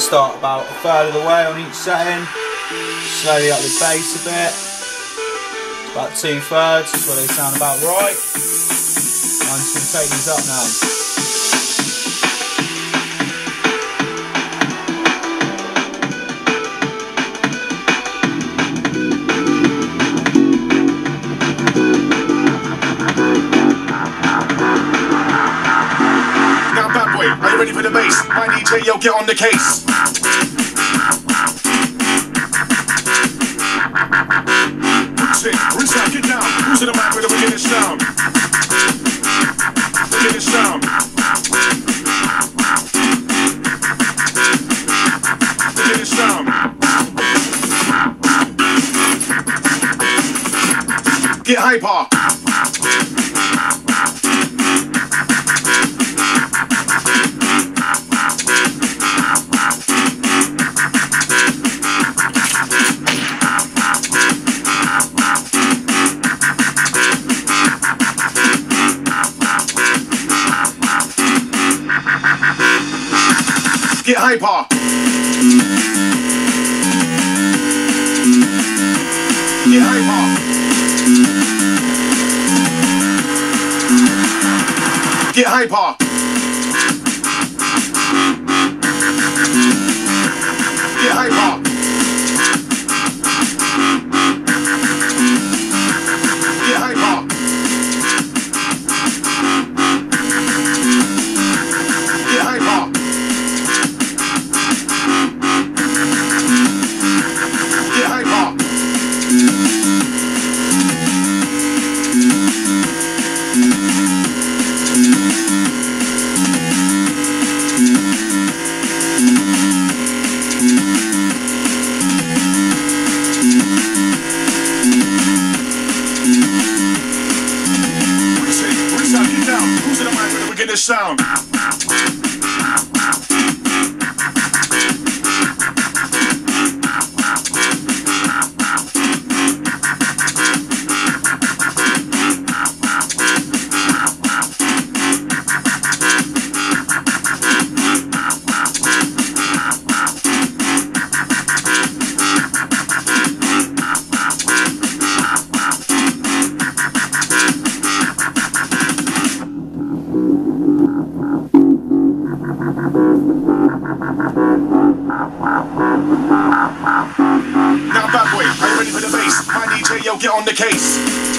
to start about a third of the way on each setting, slowly up the bass a bit, about 2/3 is where they sound about right. I'm just going to take these up now. Are you ready for the bass? My DJ, yo, get on the case. Rinse out, get down. Who's in the mic with the beginning sound? Beginning sound. Beginning sound. Get hyper. Get hyper. Get hyper. Get hyper. Get hyper. Get hyper. Get hyper. Who's in the mic when we get this sound? Now bad boy, are you ready for the bass? My DJ, yo, get on the case.